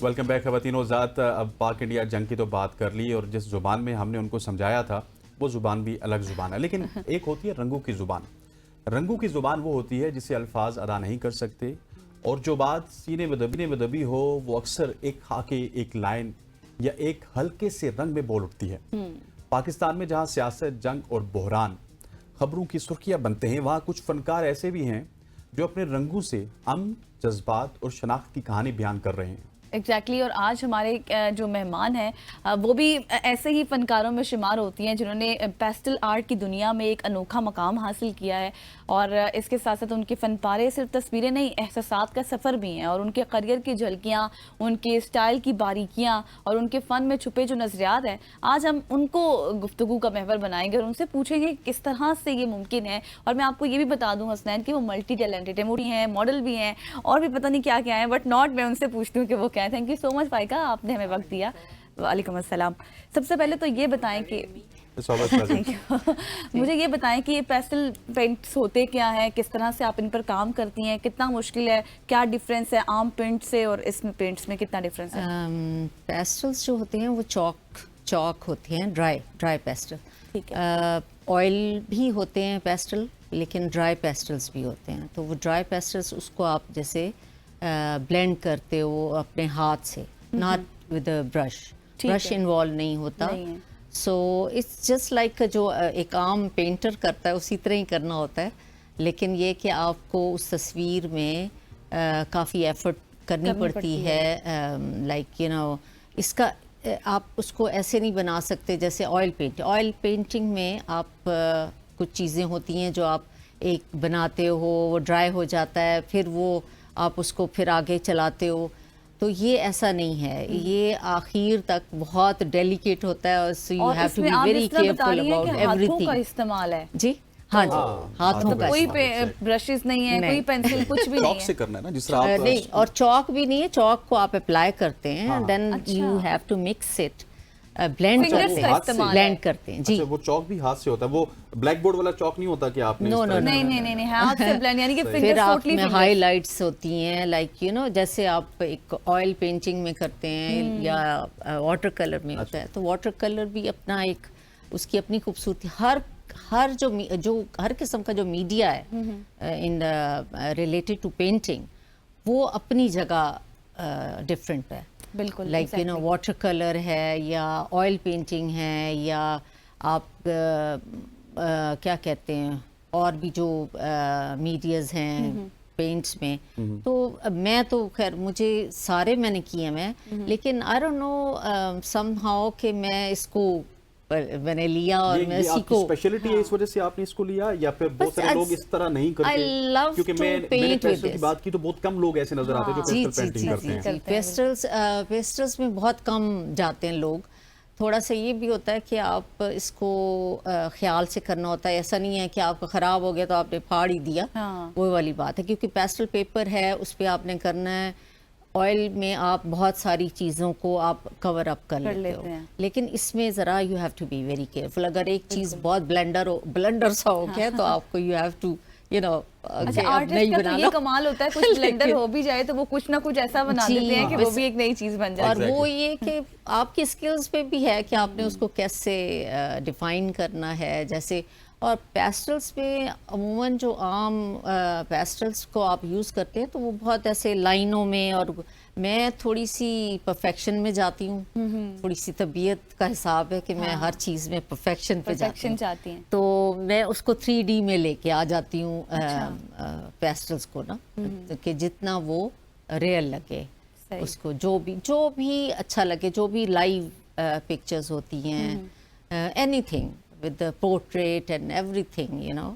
Welcome back खवातीनो ज़ात। अब पाक इंडिया जंग की तो बात कर ली और जिस ज़ुबान में हमने उनको समझाया था वो ज़ुबान भी अलग ज़ुबान है, लेकिन एक होती है रंगों की ज़ुबान। रंगों की ज़ुबान वो होती है जिसे अल्फाज अदा नहीं कर सकते और जो बात सीने में दबी हो वो अक्सर एक खाके, एक लाइन या एक हल्के से रंग में बोल उठती है। पाकिस्तान में जहाँ सियासत, जंग और बहरान खबरों की सुर्खियाँ बनते हैं, वहाँ कुछ फनकार ऐसे भी हैं जो अपने रंगों से अमन, जज्बात और शनाख्त की कहानी बयान कर रहे हैं। एग्जैक्टली और आज हमारे जो मेहमान हैं वो भी ऐसे ही फनकारों में शुमार होती हैं जिन्होंने पेस्टल आर्ट की दुनिया में एक अनोखा मकाम हासिल किया है। और इसके साथ साथ उनके फ़न पारे सिर्फ तस्वीरें नहीं, एहसासात का सफ़र भी हैं। और उनके करियर की झलकियाँ, उनके स्टाइल की बारीकियाँ और उनके फ़न में छुपे जो नज़रियात हैं, आज हम उनको गुफ्तगू का महवर बनाएंगे और उनसे पूछेंगे किस तरह से ये मुमकिन है। और मैं आपको ये भी बता दूँ हसनैन कि वो मल्टी टैलेंटेड हैं, मॉडल भी हैं और भी पता नहीं क्या क्या है, बट नॉट मैं उनसे पूछती हूँ कि वो क्या है। थैंक यू सो मच फाइका, आपने हमें वक्त दिया। वालेकुम अस्सलाम। सबसे पहले तो ये बताएं कि थैंक यू मुझे ये बताएं कि ये पेस्टल पेंट्स होते क्या हैं, किस तरह से आप इन पर काम करती हैं, कितना मुश्किल है, क्या डिफरेंस है आम पेंट से और इसमें पेंट्स में कितना डिफरेंस है? पेस्टल्स जो होते हैं वो चॉक होती हैं, ड्राई पेस्टल। ठीक है। ऑयल भी होते हैं पेस्टल, लेकिन ड्राई पेस्टल्स भी होते हैं। तो वो ड्राई पेस्टल्स उसको आप जैसे ब्लेंड करते हो अपने हाथ से, not with a brush involve नहीं होता। सो इट्स जस्ट लाइक जो एक आम पेंटर करता है उसी तरह ही करना होता है, लेकिन ये कि आपको उस तस्वीर में काफ़ी एफर्ट करनी पड़ती है। लाइक यू नो इसका आप उसको ऐसे नहीं बना सकते जैसे ऑयल पेंटिंग में आप कुछ चीज़ें होती हैं जो आप एक बनाते हो, वो ड्राई हो जाता है, फिर वो आप उसको फिर आगे चलाते हो। तो ये ऐसा नहीं है, ये आखिर तक बहुत डेलिकेट होता है और so you have to be very careful about everything. हाथों का इस्तेमाल है जी, हाँ जी, हाथों का कोई ब्रशेस नहीं है, कोई पेंसिल कुछ भी नहीं है। चॉक से करना है ना, जिस तरह आप नहीं, और चॉक भी नहीं है, चॉक को आप अप्लाई करते हैं, then you have to mix it, blend करते हैं जी। अच्छा, वो चॉक भी हाथ से होता है, वो ब्लैक बोर्ड वाला चॉक नहीं होता कि आपने नहीं हाथ से ब्लेंड, यानी कि फिर आप में हाईलाइट्स होती हैं, लाइक यू नो जैसे आप एक ऑयल पेंटिंग में करते हैं या वाटर कलर में होता है। तो वाटर कलर भी अपना एक उसकी अपनी खूबसूरती, हर जो हर किस्म का जो मीडिया है इन रिलेटेड टू पेंटिंग, वो अपनी जगह डिफरेंट है। बिल्कुल, like you know water colour है या ऑयल पेंटिंग है या आप क्या कहते हैं और भी जो मीडियाज हैं पेंट्स में। तो मैं तो खैर मुझे सारे मैंने किए मैं, लेकिन आई डोंट नो समहाउ कि मैं इसको मैंने लिया और मैं इसी को स्पेशलिटी है, इस वजह से आपने इसको लिया, या फिर बहुत सारे लोग इस तरह नहीं करते? क्योंकि मैंने पेस्टल की बात की तो बहुत कम लोग ऐसे नजर आते हैं जो पेस्टल पेंटिंग करते हैं। पेस्टल्स में बहुत कम जाते हैं लोग। थोड़ा सा ये भी होता है कि आप इसको ख्याल से करना होता है, ऐसा नहीं है कि आपका ख़राब हो गया तो आपने फाड़ ही दिया। वो वाली बात है, क्योंकि पेस्टल पेपर है उस पर आपने करना है। ऑयल में आप बहुत सारी चीज़ों को आप कवर अप कर लेते हो, लेकिन इसमें ज़रा you have to be very careful. अगर एक चीज़ बहुत ब्लेंडर सा हो गया तो आपको you have to you know. अच्छा, आर्टिस्ट का तो ये कमाल होता है, कुछ ब्लेंडर हो भी जाए तो वो कुछ ना कुछ ऐसा बना देते हैं कि वो भी एक नई चीज़ बन जाए। और वो ये कि आपकी स्किल्स पे भी है कि आपने उसको कैसे डिफाइन करना है। जैसे और पेस्टल्स में अमूमन जो आम पेस्टल्स को आप यूज़ करते हैं तो वो बहुत ऐसे लाइनों में, और मैं थोड़ी सी परफेक्शन में जाती हूँ। थोड़ी सी तबीयत का हिसाब है कि मैं हर चीज़ में परफेक्शन पे जाती हूँ, तो मैं उसको 3D में लेके आ जाती हूँ पेस्टल्स को ना, कि जितना वो रियल लगे उसको, जो भी अच्छा लगे, जो भी लाइव पिक्चर्स होती हैं, anything with the portrait and everything, you know,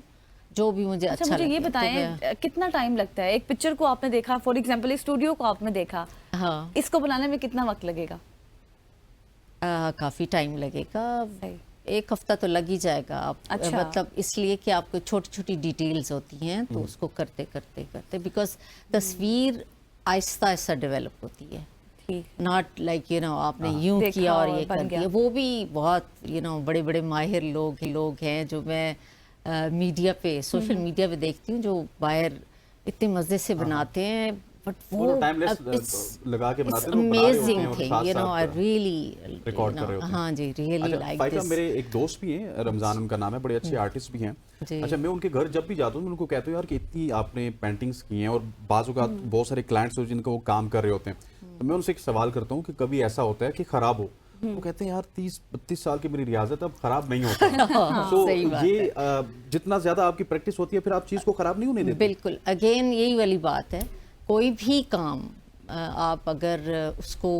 जो भी मुझे अच्छा मुझे ये बताएं तो कितना टाइम लगता है एक पिक्चर को आपने देखा, फॉर एग्जांपल एक स्टूडियो को आपने देखा, हाँ, इसको बनाने में कितना वक्त लगेगा? काफ़ी टाइम लगेगा, एक हफ्ता तो लग ही जाएगा। आप मतलब इसलिए कि आपको छोटी छोटी डिटेल्स होती हैं, तो उसको करते करते बिकॉज तस्वीर आहिस्ता आहिस्ता डेवलप होती है, नॉट लाइक यू नो आपने यूं किया और ये कर दिया। वो भी बहुत यू नो बड़े बड़े माहिर लोग हैं जो मैं मीडिया पे, सोशल मीडिया पे देखती हूँ, जो बाहर इतने मज़े से बनाते हैं, बट वो वो टाइमलेस लगा के बनाते हैं तो बना रहे होते हैं अमेजिंग और थिंग, साथ यू नो, आई साथ रियली रिकॉर्ड कर रहे होते हैं। हाँ जी, रियली अच्छा लाइक फाइका, दिस। मेरे एक दोस्त भी हैं, रमजान उनका नाम है, बड़े अच्छे आर्टिस्ट भी हैं। जी। अच्छा मैं उनके घर जब भी जाता हूँ मैं उनको कहता हूँ यार कि इतनी आपने पेंटिंग्स की हैं और बाजू का बहुत सारे क्लाइंट्स हो जिनको वो काम कर रहे होते हैं, तो मैं उनसे एक सवाल करता हूँ कि कभी ऐसा होता है कि खराब हो? वो कहते हैं यार 30-32 साल की मेरी रियाजत अब खराब नहीं होता। तो सही बात ये जितना ज्यादा आपकी प्रैक्टिस होती है फिर आप चीज को खराब नहीं होने देते। बिल्कुल, अगेन यही वाली बात है, कोई भी काम आप अगर उसको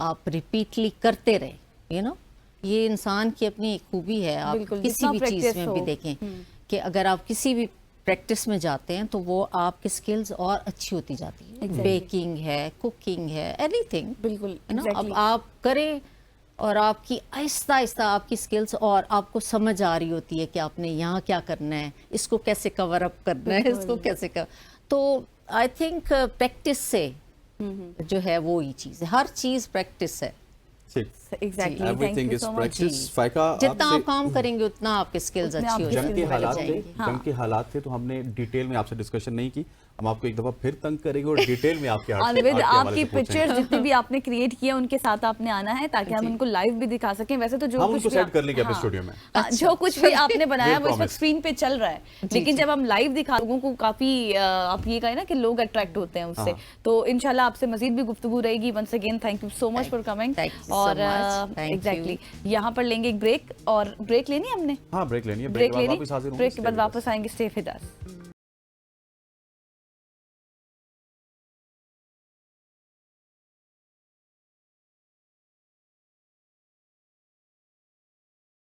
आप रिपीटली करते रहे, यू नो, ये इंसान की अपनी एक खूबी है। आप बिल्कुल, किसी जितना भी चीज़ practice में हो। भी देखें कि अगर आप किसी भी प्रैक्टिस में जाते हैं तो वो आपकी स्किल्स और अच्छी होती जाती है। बेकिंग है, कुकिंग है, एनीथिंग, बिल्कुल, यू नो, अब exactly. आप करें और आपकी आहिस्ता आहिस्ता आपकी स्किल्स और आपको समझ आ रही होती है कि आपने यहाँ क्या करना है, इसको कैसे कवर अप करना है, इसको कैसे कर, तो आई थिंक प्रैक्टिस से जो है वो ही चीज़ है, हर चीज़ प्रैक्टिस है। ठीक, एग्जैक्टली, एवरीथिंग इज प्रैक्टिस। जी। फाइका, जितना आपसे आप काम करेंगे उतना आपके स्किल्स उतने अच्छी हो आपके जंग के skills हालात बढ़ थे, जाएंगे। हाँ। जंग के हालात थे तो हमने डिटेल में आपसे डिस्कशन नहीं की, हम आपको एक दफा फिर तंग करेंगे और डिटेल में आपके और विद आपकी पिक्चर्स जितनी भी आपने क्रिएट किया उनके साथ आपने आना है ताकि हम उनको लाइव भी दिखा सकें। वैसे तो जो हम कुछ उनको भी सेट आप- कर लेंगे अपने हाँ, स्टूडियो में। हाँ, जो कुछ भी आपने बनाया वो इस वक्त promise। स्क्रीन पे चल रहा है, लेकिन जब हम लाइव दिखा लोगों को काफी आप ये कहें ना कि लोग अट्रैक्ट होते हैं उससे, तो इंशाल्लाह आपसे मजीद भी गुफ्तगू रहेगी। Once again thank you so much for coming. Thank you so और much. Thank you. एग्जैक्टली यहाँ पर लेंगे एक ब्रेक, और ब्रेक लेनी है हमने, हाँ ब्रेक लेनी है, ब्रेक के बाद लेनी, वापस हाजिर होंगे, ब्रेक के बाद stay with us। वापस आएंगे। Stay with us.